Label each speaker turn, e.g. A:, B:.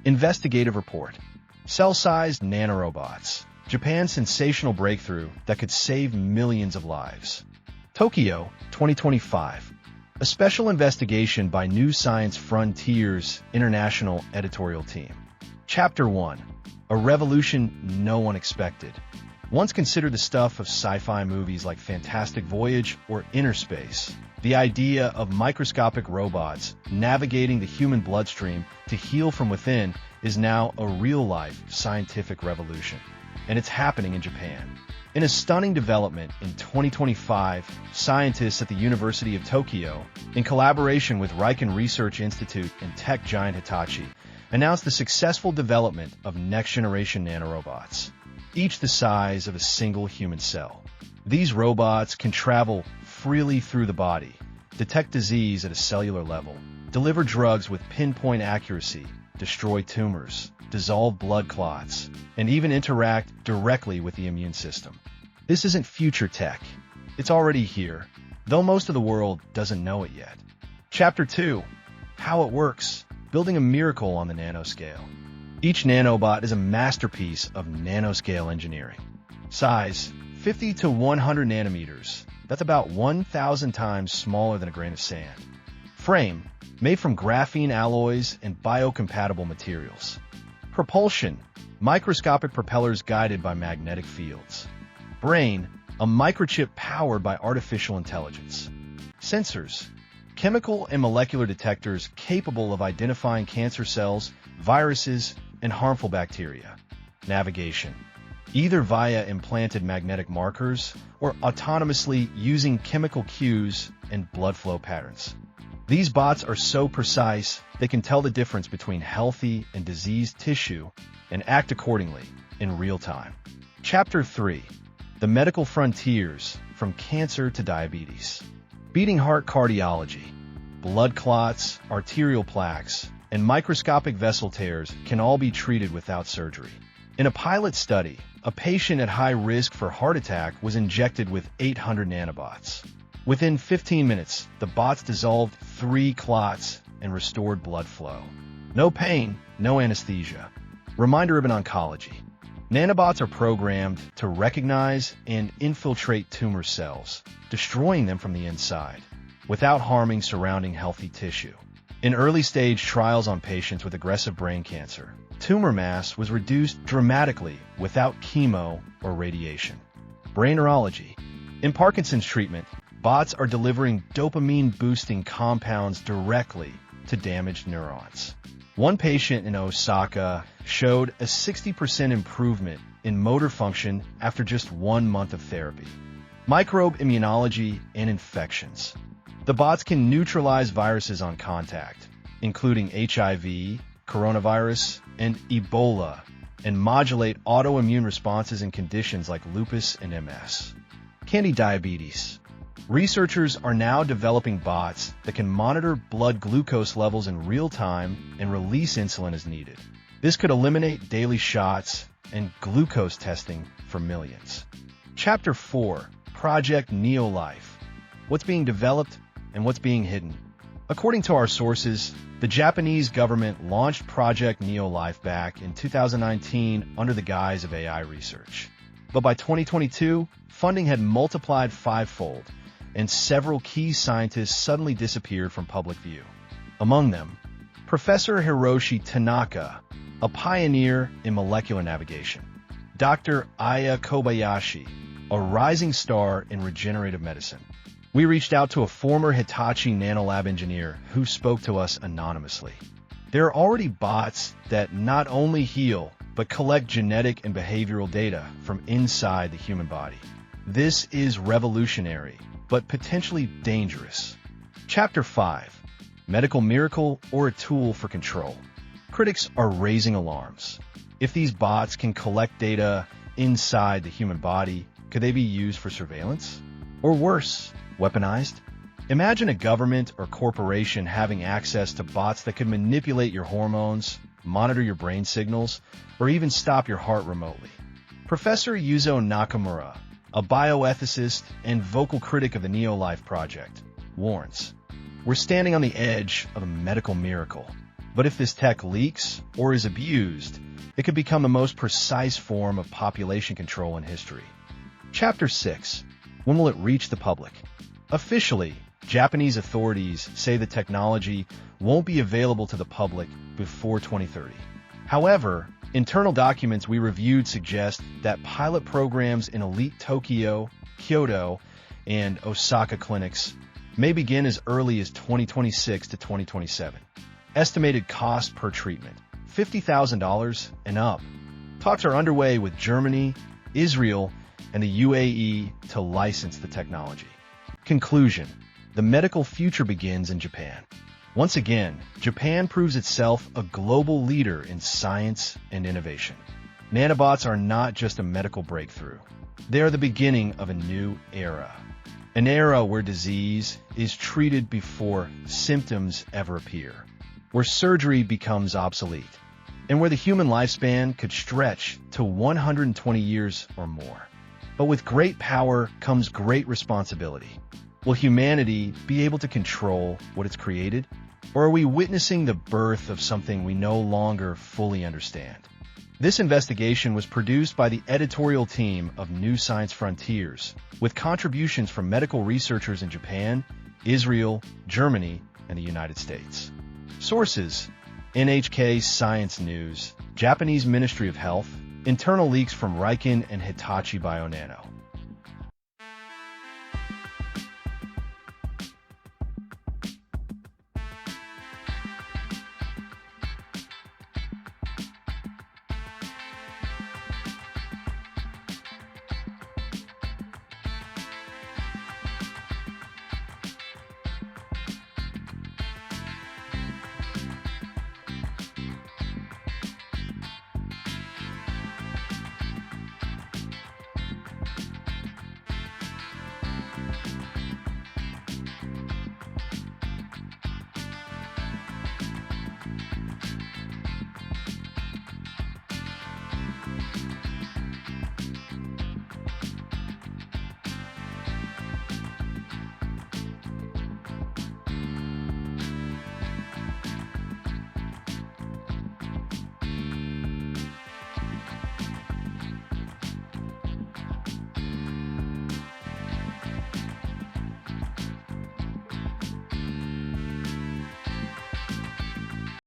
A: Investigative report. Cell-sized nanorobots. Japan's sensational breakthrough that could save millions of lives. Tokyo, 2025. A special investigation by New Science Frontiers International editorial team. Chapter 1. A revolution no one expected. Once considered the stuff of sci-fi movies like Fantastic Voyage or InnerSpace, the idea of microscopic robots navigating the human bloodstream to heal from within is now a real-life scientific revolution. And it's happening in Japan. In a stunning development in 2025, scientists at the University of Tokyo, in collaboration with RIKEN Research Institute and tech giant Hitachi, announced the successful development of next-generation nanorobots, each the size of a single human cell. These robots can travel freely through the body, detect disease at a cellular level, deliver drugs with pinpoint accuracy, destroy tumors, dissolve blood clots, and even interact directly with the immune system. This isn't future tech. It's already here, though most of the world doesn't know it yet. Chapter 2. How it works. Building a miracle on the nanoscale. Each nanobot is a masterpiece of nanoscale engineering. Size, 50 to 100 nanometers. That's about 1,000 times smaller than a grain of sand. Frame, made from graphene alloys and biocompatible materials. Propulsion, microscopic propellers guided by magnetic fields. Brain, a microchip powered by artificial intelligence. Sensors, chemical and molecular detectors capable of identifying cancer cells, viruses, and harmful bacteria. Navigation, either via implanted magnetic markers or autonomously using chemical cues and blood flow patterns. These bots are so precise, they can tell the difference between healthy and diseased tissue and act accordingly in real time. Chapter 3. The medical frontiers, from cancer to diabetes. Beating heart cardiology. Blood clots, arterial plaques, and microscopic vessel tears can all be treated without surgery. In a pilot study, a patient at high risk for heart attack was injected with 800 nanobots. Within 15 minutes, the bots dissolved 3 clots and restored blood flow. No pain, no anesthesia. Reminder of an oncology. Nanobots are programmed to recognize and infiltrate tumor cells, destroying them from the inside, without harming surrounding healthy tissue. In early-stage trials on patients with aggressive brain cancer, tumor mass was reduced dramatically without chemo or radiation. Brain neurology. In Parkinson's treatment, bots are delivering dopamine-boosting compounds directly to damaged neurons. One patient in Osaka showed a 60% improvement in motor function after just 1 month of therapy. Microbe immunology and infections. The bots can neutralize viruses on contact, including HIV, coronavirus, and Ebola, and modulate autoimmune responses in conditions like lupus and MS. Candy diabetes. Researchers are now developing bots that can monitor blood glucose levels in real time and release insulin as needed. This could eliminate daily shots and glucose testing for millions. Chapter 4. Project Neolife. What's being developed and what's being hidden. According to our sources, the Japanese government launched Project Neolife back in 2019 under the guise of AI research. But by 2022, funding had multiplied 5-fold, and several key scientists suddenly disappeared from public view. Among them, Professor Hiroshi Tanaka, a pioneer in molecular navigation, Dr. Aya Kobayashi, a rising star in regenerative medicine. We reached out to a former Hitachi nanolab engineer who spoke to us anonymously. There are already bots that not only heal, but collect genetic and behavioral data from inside the human body. This is revolutionary, but potentially dangerous. Chapter 5. Medical miracle or a tool for control. Critics are raising alarms. If these bots can collect data inside the human body, could they be used for surveillance? Or worse, weaponized? Imagine a government or corporation having access to bots that could manipulate your hormones, monitor your brain signals, or even stop your heart remotely. Professor Yuzo Nakamura, a bioethicist and vocal critic of the Neolife Project, warns, "We're standing on the edge of a medical miracle." But if this tech leaks or is abused, it could become the most precise form of population control in history. Chapter 6. When will it reach the public? Officially, Japanese authorities say the technology won't be available to the public before 2030. However, internal documents we reviewed suggest that pilot programs in elite Tokyo, Kyoto, and Osaka clinics may begin as early as 2026 to 2027. Estimated cost per treatment, $50,000 and up. Talks are underway with Germany, Israel, and the UAE to license the technology. Conclusion. The medical future begins in Japan. Once again, Japan proves itself a global leader in science and innovation. Nanobots are not just a medical breakthrough. They are the beginning of a new era. An era where disease is treated before symptoms ever appear, where surgery becomes obsolete, and where the human lifespan could stretch to 120 years or more. But with great power comes great responsibility. Will humanity be able to control what it's created? Or are we witnessing the birth of something we no longer fully understand? This investigation was produced by the editorial team of New Science Frontiers, with contributions from medical researchers in Japan, Israel, Germany, and the United States. Sources: NHK Science News, Japanese Ministry of Health, internal leaks from RIKEN and Hitachi Bionano.